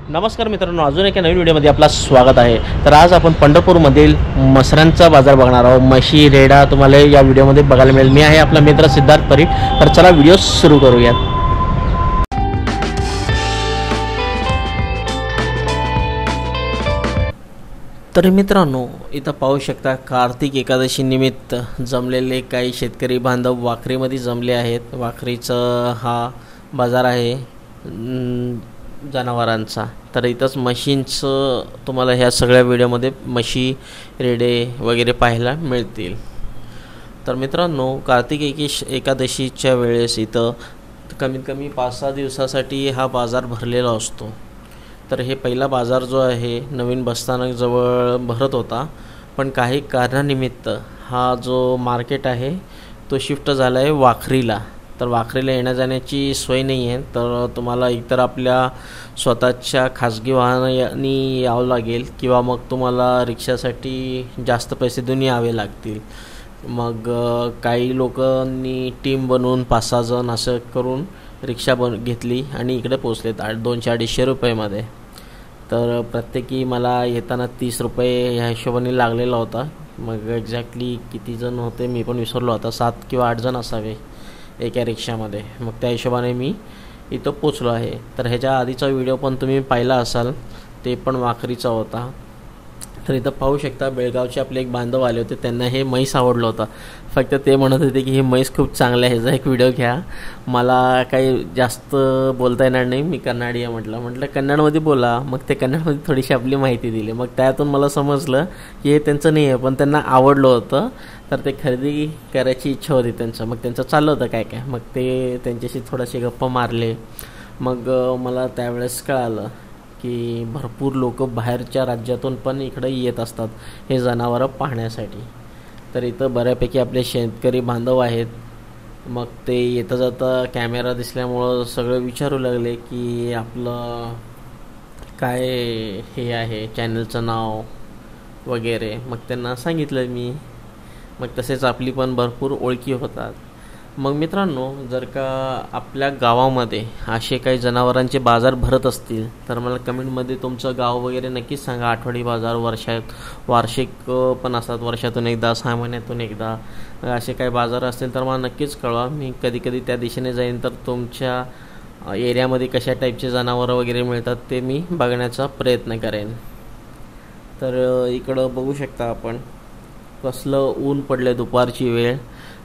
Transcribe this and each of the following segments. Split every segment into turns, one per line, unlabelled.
नमस्कार मित्रांनो, अजून एका नवीन व्हिडिओमध्ये आपलं स्वागत आहे। तर आज आपण पंढरपूरमधील मसरांचा बाजार बघणार आहोत। म्हशी रेडा तुम्हाला या व्हिडिओमध्ये बघायला मिळेल। मी आहे आपला मित्र सिद्धार्थ परीट। तर चला व्हिडिओ सुरू करूयात। तर मित्रांनो, इथं पाहू शकता कार्तिक एकादशी निमित्त जमलेले काही शेतकरी बांधव वाखरीमध्ये जमले आहेत। वाखरीचा हा बाजार आहे जनावरांचा। तर इथंच म्हशींचं तुम्हाला ह्या सगळ्या व्हिडिओमध्ये म्हशी रेडे वगैरे पाहायला मिळतील। तर मित्रांनो, कार्तिक एकादशीच्या वेळेस इथं कमीत कमी 5-6 दिवसासाठी हा बाजार भरलेला असतो। तर हे पहिला बाजार जो आहे नवीन बसस्थानक जवळ भरत होता, पण काही कारणानिमित्त हा जो मार्केट आहे तो शिफ्ट झाला आहे वाखरीला। तर वाखरीला येण्या जाण्याची सोय नाही आहे, तर तुम्हाला एकतर आपल्या स्वतःच्या खाजगी वाहनाने यावं लागेल किंवा मग तुम्हाला रिक्षासाठी जास्त पैसे देऊन यावे लागतील। मग काही लोकांनी टीम बनवून 5-6 जण असं करून रिक्षा घेतली आणि इकडे पोचलेत 200-250 रुपयामध्ये। तर प्रत्येकी मला येताना 30 रुपये ह्या हिशोबाने लागलेला होता। मग एक्झॅक्टली किती जण होते मी पण विसरलो होता, 7 किंवा 8 जण असावे एका रिक्षामध्ये। मग त्या हिशोबाने मी इथं पोचलो आहे। तर ह्याच्या आधीचा व्हिडिओ पण तुम्ही पाहिला असाल, ते पण वाखरीचा होता। तर इथं पाहू शकता बेळगावचे आपले एक बांधव आले होते, त्यांना हे म्हैस आवडलं होतं। फक्त ते म्हणत होते की हे म्हैस खूप चांगलं आहे, ह्याचा एक व्हिडिओ घ्या। मला काही जास्त बोलता येणार नाही, मी कन्नडी आहे म्हटलं कन्नडमध्ये बोला। मग ते कन्नडमध्ये थोडीशी आपली माहिती दिली। मग त्यातून मला समजलं की हे त्यांचं नाही आहे, पण त्यांना आवडलं होतं। तर ते खरेदी करायची इच्छा होती त्यांचं। मग त्यांचं चाललं होतं काय काय, मग ते त्यांच्याशी थोडेसे गप्पा मारले। मग मला त्यावेळेस कळालं की भरपूर लोक बाहेरच्या राज्यातून पण इकडे येत असतात हे जनावरं पाहण्यासाठी। तर इथं बऱ्यापैकी आपले शेतकरी बांधव आहेत। मग ते येता जाता कॅमेरा दिसल्यामुळं सगळं विचारू लागले की आपलं काय हे आहे चॅनलचं नाव वगैरे। मग त्यांना सांगितलं मी। मग तसेच आपली पण भरपूर ओळखी होतात। मग मित्रांनो, जर का आपल्या गावामध्ये असे काही जनावरांचे बाजार भरत असतील तर मला कमेंटमध्ये तुमचं गाव वगैरे नक्कीच सांगा। आठवडी बाजार, वार्षिक पण असतात, वर्षातून एकदा, 6 महिन्यातून एकदा असे काही बाजार असतील तर मला नक्कीच कळवा। मी कधी त्या दिशेने जाईन, तर तुमच्या एरियामध्ये कशा टाईपचे जनावरं वगैरे मिळतात ते मी बघण्याचा प्रयत्न करेन। तर इकडं बघू शकता आपण कसलं ऊन पडलं, दुपारची वेळ।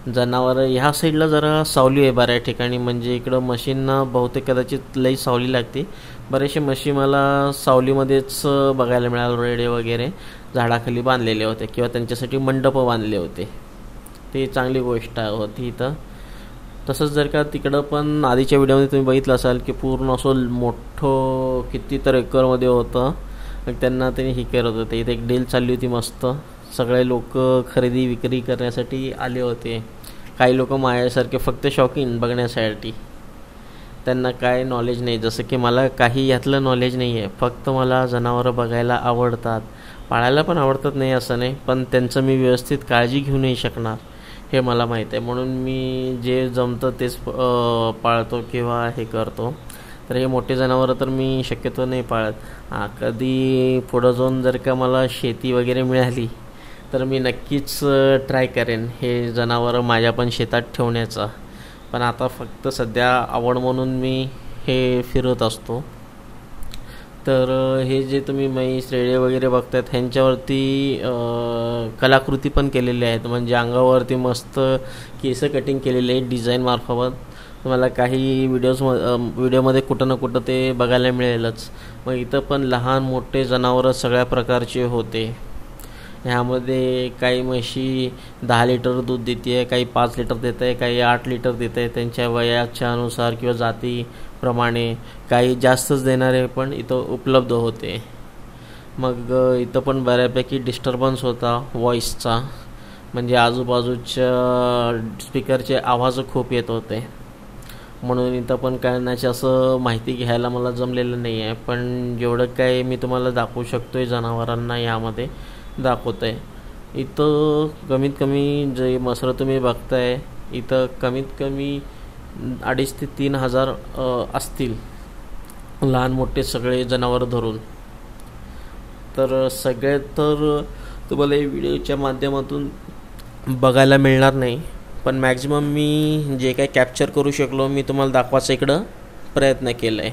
जनावर ह्या साईडला जरा सावली आहे बऱ्याच ठिकाणी, म्हणजे इकडं म्हशींना बहुतेक कदाचित लई सावली लागते। बरेचसे म्हशी मला सावलीमध्येच बघायला मिळाले, रेडे वगैरे झाडाखाली बांधलेले होते किंवा त्यांच्यासाठी मंडप बांधले होते, ते चांगली गोष्ट होती इथं। तसंच जर का तिकडं पण आधीच्या व्हिडिओमध्ये तुम्ही बघितलं असाल की पूर्ण असं मोठं कितीतर एकरमध्ये होतं। मग त्यांना त्यांनी हे करत होते, इथे एक डील चालली होती मस्त। सगळे लोक खरेदी विक्री करण्यासाठी आले होते। काही लोक माझ्यासारखे फक्त शौकीन बघण्यासाठी, त्यांना काय नॉलेज नाही, जसं की मला काही यातलं नॉलेज नाही आहे। फक्त मला जनावरं बघायला आवडतात, पाळायला पण आवडतात नाही असं नाही, पण त्यांचं मी व्यवस्थित काळजी घेऊ नाही शकणार हे मला माहीत आहे। म्हणून मी जे जमतं तेच पाळतो किंवा हे करतो। तर हे मोठे जनावरं तर मी शक्यतो नाही पाळत। कधी पुढं जाऊन जर का मला शेती वगैरे मिळाली तर मी नक्कीच ट्राय करेन हे जनावरं माझ्या पण शेतात ठेवण्याचा। पण आता फक्त सध्या आवड म्हणून मी हे फिरत असतो। तर हे जे तुम्ही म्हैस रेडे वगैरे बघतायत ह्यांच्यावरती कलाकृती पण केलेली आहेत, म्हणजे अंगावरती मस्त केस कटिंग केलेले आहेत डिझाईन मार्फत। तुम्हाला काही व्हिडिओमध्ये कुठं ना कुठं ते बघायला मिळेलच। मग इथं पण लहान मोठे जनावरं सगळ्या प्रकारचे होते। ह्यामध्ये काही म्हशी 10 लिटर दूध देते, काही 5 लिटर देत आहे, काही 8 लिटर देत आहे, त्यांच्या वयाच्या अनुसार किंवा जातीप्रमाणे। काही जास्तच देणारे पण इथं उपलब्ध होते। मग इथं पण बऱ्यापैकी डिस्टर्बन्स होता व्हॉईसचा, म्हणजे आजूबाजूच्या स्पीकरचे आवाज खूप येत होते। म्हणून इथं पण करण्याची असं माहिती घ्यायला मला जमलेलं नाही आहे, पण जेवढं काय मी तुम्हाला दाखवू शकतो आहे जनावरांना यामध्ये दाखवत आहे। इथं कमीत कमी जे मसरं तुम्ही बघताय इथं कमीत कमी 2,500 ते 3,000 असतील। लहान मोठे सगळे जनावर धरून. तर सगळे तर तुम्हाला या व्हिडिओच्या माध्यमातून बघायला मिळणार नाही, पण मॅक्झिमम मी जे काही कॅप्चर करू शकलो मी तुम्हाला दाखवायचा इकडं प्रयत्न केला आहे.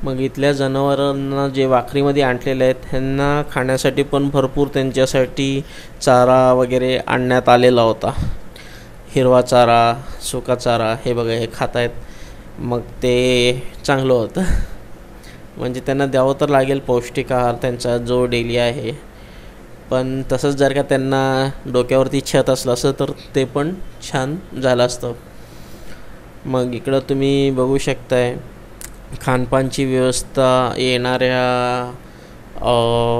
मग इथल्या जनावरांना जे वाखरीमध्ये आणलेले आहेत ह्यांना खाण्यासाठी पण भरपूर त्यांच्यासाठी चारा वगैरे आणण्यात आलेला होता. हिरवा चारा, सुका चारा, हे बघा हे खात आहेत. मग ते चांगलं होतं, म्हणजे त्यांना द्यावं तर लागेल पौष्टिक आहार त्यांचा जो डेली आहे. पण तसंच जर का त्यांना डोक्यावरती छत असलं असतं तर ते पण छान झालं असतं. मग इकडं तुम्ही बघू शकताय खानपानची व्यवस्था येणाऱ्या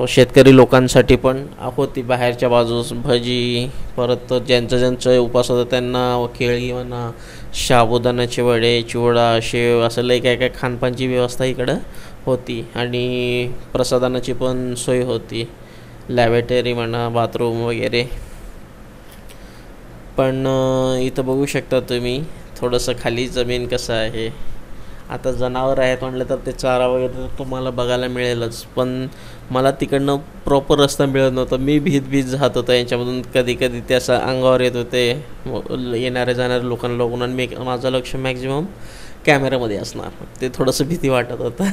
शेतकरी लोकांसाठी पण होती. बाहेरच्या बाजूस भजी, परत ज्यांचं उपास होतं त्यांना केळी म्हणा, साबुदाण्याचे वडे, चिवडा, शेव असं लई काय काय खानपानची व्यवस्था इकडं होती. आणि प्रसादानाची पण सोय होती, लॅबोरेटरी म्हणा, बाथरूम वगैरे. पण इथं बघू शकता तुम्ही थोडंसं खाली जमीन कसं आहे. आता जनावर आहेत म्हटलं तर ते चारा वगैरे तुम्हाला बघायला मिळेलच, पण मला तिकडनं प्रॉपर रस्ता मिळत नव्हता. मी भीत जात होतो यांच्यामधून. कधी कधी ते असं अंगावर येत होते येणाऱ्या जाणाऱ्या लोकांना बघून, आणि माझं लक्ष मॅक्झिमम कॅमेरामध्ये असणार. ते थोडंसं भीती वाटत होतं.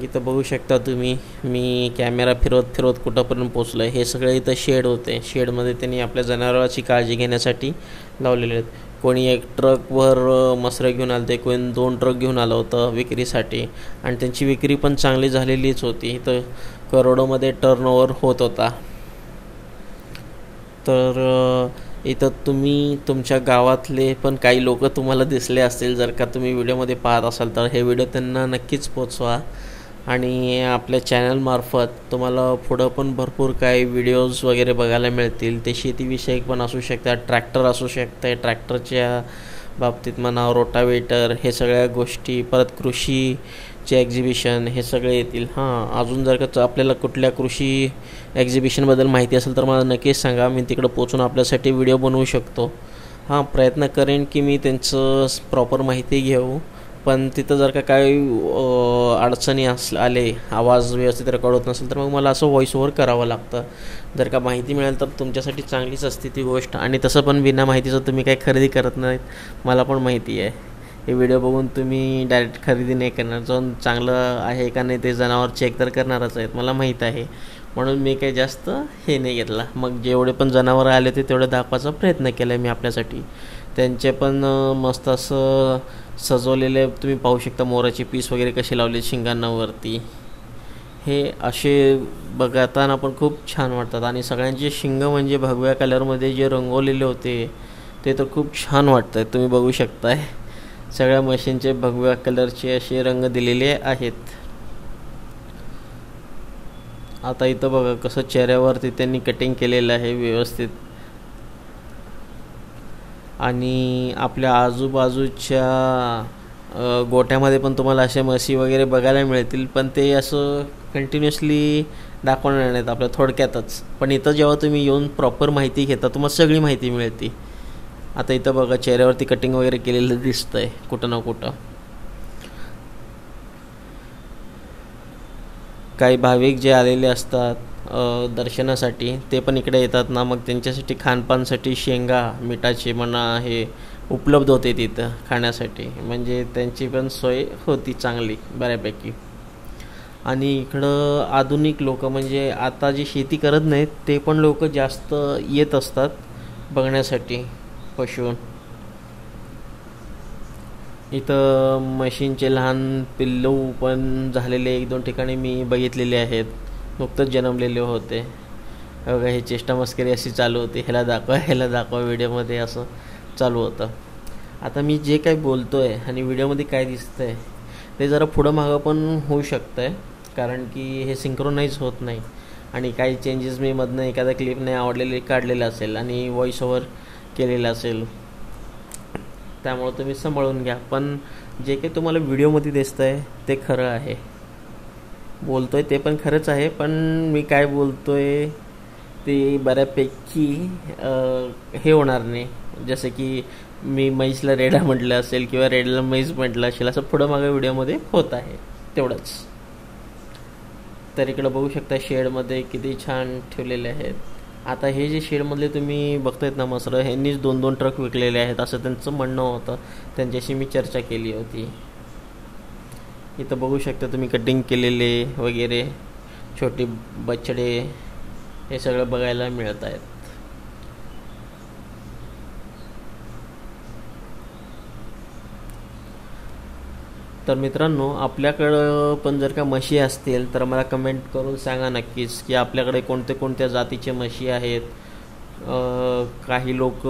इथं बघू शकता तुम्ही मी कॅमेरा फिरवत कुठंपर्यंत पोचलो आहे. हे सगळे इथं शेड होते. शेडमध्ये त्यांनी आपल्या जनावरांची काळजी घेण्यासाठी लावलेले आहेत. कोणी एक ट्रकवर मसरं घेऊन आलं, ते कोणी 2 ट्रक घेऊन आलं होतं विक्रीसाठी, आणि त्यांची विक्री पण चांगली झालेलीच होती. इथं करोडोमध्ये टर्नओव्हर होत होता. तर इथं तुम्ही तुमच्या गावातले पण काही लोक तुम्हाला दिसले असतील. जर का तुम्ही व्हिडिओमध्ये पाहत असाल तर हे व्हिडिओ त्यांना नक्कीच पोचवा. आणि आपल्या चॅनलमार्फत तुम्हाला पुढं पण भरपूर काही व्हिडिओज वगैरे बघायला मिळतील. ते शेतीविषयक पण असू शकतात, ट्रॅक्टर असू शकते, ट्रॅक्टरच्या बाबतीत म्हणा, रोटावेटर, हे सगळ्या गोष्टी, परत कृषीचे एक्झिबिशन, हे सगळे येतील. अजून जर का आपल्याला कुठल्या कृषी एक्झिबिशनबद्दल माहिती असेल तर मला नक्कीच सांगा. मी तिकडं पोचून आपल्यासाठी व्हिडिओ बनवू शकतो. प्रयत्न करेन की मी त्यांचं प्रॉपर माहिती घेऊ. पण तिथं जर का काही अडचणी आले, आवाज व्यवस्थित रेकॉर्ड होत नसेल तर मग मला असं व्हॉइस ओव्हर करावं लागतं. जर का माहिती मिळेल तर तुमच्यासाठी चांगलीच असते ती गोष्ट. आणि तसं पण बिना माहितीचं तुम्ही काही खरेदी करत नाहीत, मला पण माहिती आहे. हे व्हिडिओ बघून तुम्ही डायरेक्ट खरेदी नाही करणार. जाऊन चांगलं आहे का नाही ते जनावर चेक तर करणारच आहेत, मला माहीत आहे. म्हणून मी काही जास्त हे नाही घेतला. मग जेवढे पण जनावरं आले ते तेवढे दाखवायचा प्रयत्न केला आहे मी आपल्यासाठी. त्यांचे पण मस्त असं सजवलेले तुम्ही पाहू शकता. मोराची पीस वगैरे कशी लावले शिंगांनावरती, हे असे बघताना पण खूप छान वाटतात. आणि सगळ्यांचे शिंग म्हणजे भगव्या कलरमध्ये जे रंगवलेले होते ते तर खूप छान वाटत आहेत. तुम्ही बघू शकताय सगळ्या मशीनचे भगव्या कलरचे असे रंग दिलेले आहेत. आता इथं बघा कसं चेहऱ्यावरती त्यांनी कटिंग केलेलं आहे व्यवस्थित. आणि आपल्या आजूबाजूच्या गोट्यामध्ये पण तुम्हाला अशा म्हशी वगैरे बघायला मिळतील, पण ते असं कंटिन्युअसली दाखवणार नाहीत आपल्या थोडक्यातच. पण इथं जेव्हा तुम्ही येऊन प्रॉपर माहिती घेता तुम्हाला सगळी माहिती मिळते. आता इथं बघा चेहऱ्यावरती कटिंग वगैरे केलेलं दिसतंय कुठं ना कुठं. काही भाविक जे आलेले असतात दर्शनासाठी ते पण इकडे येतात ना, मग त्यांच्यासाठी खानपानसाठी शेंगा, मिठाचे म्हणा, हे उपलब्ध होते तिथं खाण्यासाठी. म्हणजे त्यांची पण सोय होती चांगली बऱ्यापैकी. आणि इकडं आधुनिक लोक म्हणजे आता जी शेती करत नाहीत ते पण लोक जास्त येत असतात बघण्यासाठी पशु. इथं म्हशींचे लहान पिल्लू पण झालेले 1-2 ठिकाणी मी बघितलेले आहेत. नुकतंच जन्मलेले होते. बघा हे चेष्टा मस्करी अशी चालू होती, ह्याला दाखवा व्हिडिओमध्ये असं चालू होतं. आता मी जे काही बोलतो आहे आणि व्हिडिओमध्ये काय दिसतं आहे ते जरा पुढं मागं पण होऊ शकतं आहे, कारण की हे सिंक्रोनाइज होत नाही. आणि काही चेंजेस मी मधनं एखादा क्लिप नाही आवडलेले काढलेलं असेल आणि व्हॉइस ओव्हर केलेलं असेल, त्यामुळं तुम्ही सांभाळून घ्या. पण जे काही तुम्हाला व्हिडिओमध्ये दिसतं आहे ते खरं आहे. बोलतो आहे ते पण खरंच आहे, पण मी काय बोलतो आहे ते बऱ्यापैकी हे होणार नाही. जसं की मी म्हैसला रेडा म्हटलं असेल किंवा रेड्याला म्हैस म्हटलं असेल, असं पुढं मागं व्हिडिओमध्ये होत आहे. तेवढंच. तर इकडं बघू शकता शेडमध्ये किती छान ठेवलेले आहेत. आता हे जे शेडमधले तुम्ही बघतायत ना मसरं, ह्यांनीच 2-2 ट्रक विकलेले आहेत असं त्यांचं म्हणणं होतं. त्यांच्याशी मी चर्चा केली होती. इथं बघू शकता तुम्ही कटिंग केलेले वगैरे छोटे बछडे हे सगळं बघायला मिळत आहेत. तर मित्रांनो, आपल्याकडं पण जर का म्हशी असतील तर मला कमेंट करून सांगा नक्कीच की आपल्याकडे कोणत्या जातीचे म्हशी आहेत. काही लोक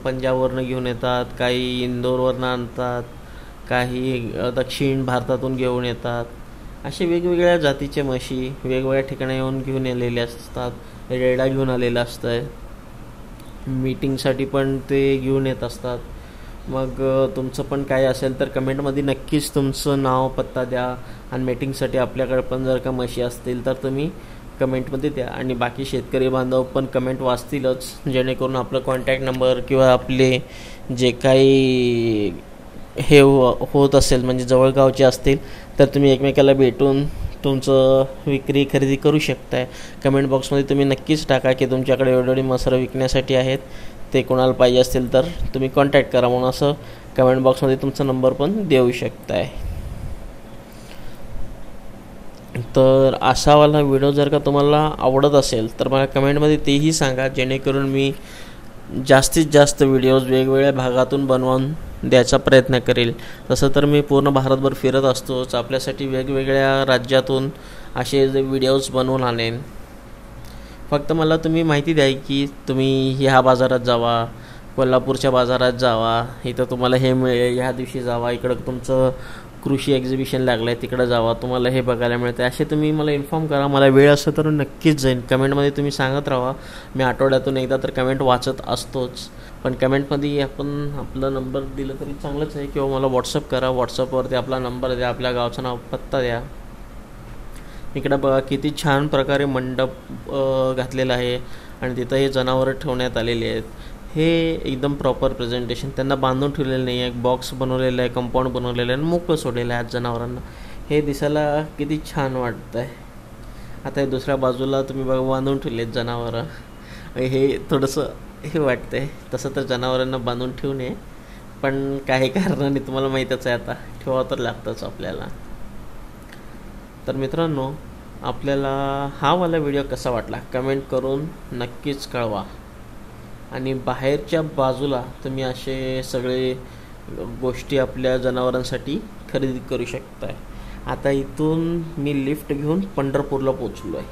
पंजाबवरनं घेऊन येतात, काही इंदोरवरनं आणतात, काही दक्षिण भारतातून घेऊन येतात. असे वेगवेगळ्या जातीचे म्हशी वेगवेगळ्या ठिकाणी येऊन घेऊन आलेले असतात. रेडा घेऊन आलेला असतं, मीटिंगसाठी पण ते घेऊन येत असतात. मग तुमचं पण काय असेल तर कमेंटमध्ये नक्कीच तुमचं नाव पत्ता द्या. आणि मीटिंगसाठी आपल्याकडे पण जर का म्हशी असतील तर तुम्ही कमेंटमध्ये द्या. आणि बाकी शेतकरी बांधव पण कमेंट वाचतीलच, जेणेकरून आपलं कॉन्टॅक्ट नंबर किंवा आपले जे काही हे होत असेल म्हणजे जवळगावचे असतील तर तुम्ही एकमेकाला भेटून तुमचं विक्री खरेदी करू शकताय. कमेंट बॉक्समध्ये तुम्ही नक्कीच टाका की तुमच्याकडे एवढी मसरं विकण्यासाठी आहेत, ते कोणाला पाहिजे असतील तर तुम्ही कॉन्टॅक्ट करा म्हणून असं कमेंट बॉक्समध्ये तुमचा नंबर पण देऊ शकताय. तर असावाला व्हिडिओ जर का तुम्हाला आवडत असेल तर मला कमेंटमध्ये तेही सांगा, जेणेकरून मी जास्तीत जास्त व्हिडिओज वेगवेगळ्या भागातून बनवून द्यायचा प्रयत्न करेल. तसं तर मी पूर्ण भारतभर फिरत असतोच, आपल्यासाठी वेगवेगळ्या राज्यातून असे जे व्हिडिओज बनवून आणेन. फक्त मला तुम्ही माहिती द्या की तुम्ही ह्या बाजारात जावा, कोल्हापूरच्या बाजारात जावा, इथं तुम्हाला हे मिळेल, ह्या दिवशी जावा, इकडं तुमचं कृषी एक्झिबिशन लागलं आहे तिकडं जावा, तुम्हाला हे बघायला मिळतं. असे तुम्ही मला इन्फॉर्म करा. मला वेळ असं तर नक्कीच जाईन. कमेंटमध्ये तुम्ही सांगत राहा. मी आठवड्यातून एकदा तर कमेंट वाचत असतोच, पण कमेंटमध्ये आपण आपला नंबर दिलं तरी चांगलंच आहे, किंवा मला व्हॉट्सअप करा. व्हॉट्सअपवरती आपला नंबर द्या, आपल्या गावचं नाव पत्ता द्या. इकडं बघा किती छान प्रकारे मंडप घातलेला आहे आणि तिथं हे जनावरं ठेवण्यात आलेली आहेत. हे एकदम प्रॉपर प्रेझेंटेशन, त्यांना बांधून ठेवलेलं नाही आहे, एक बॉक्स बनवलेला आहे, कंपाऊंड बनवलेलं आहे आणि मोकळं सोडलेलं आहे आज जनावरांना. हे दिसायला किती छान वाटतं आहे. आता हे दुसऱ्या बाजूला तुम्ही बघा बांधून ठेवले आहेत जनावरं. हे थोडंसं हे वाटतं आहे. तसं तर जनावरांना बांधून ठेवू नये, पण काही कारणाने तुम्हाला माहीतच आहे आता ठेवावं तर लागतंच आपल्याला. तर मित्रांनो, आपल्याला हा वाला व्हिडिओ कसा वाटला कमेंट करून नक्कीच कळवा. आणि बाहेरच्या बाजूला तुम्ही असे सगळे गोष्टी आपल्या जनावरांसाठी खरेदी करू शकताय. आता इथून मी लिफ्ट घेऊन पंढरपूरला पोचलो आहे.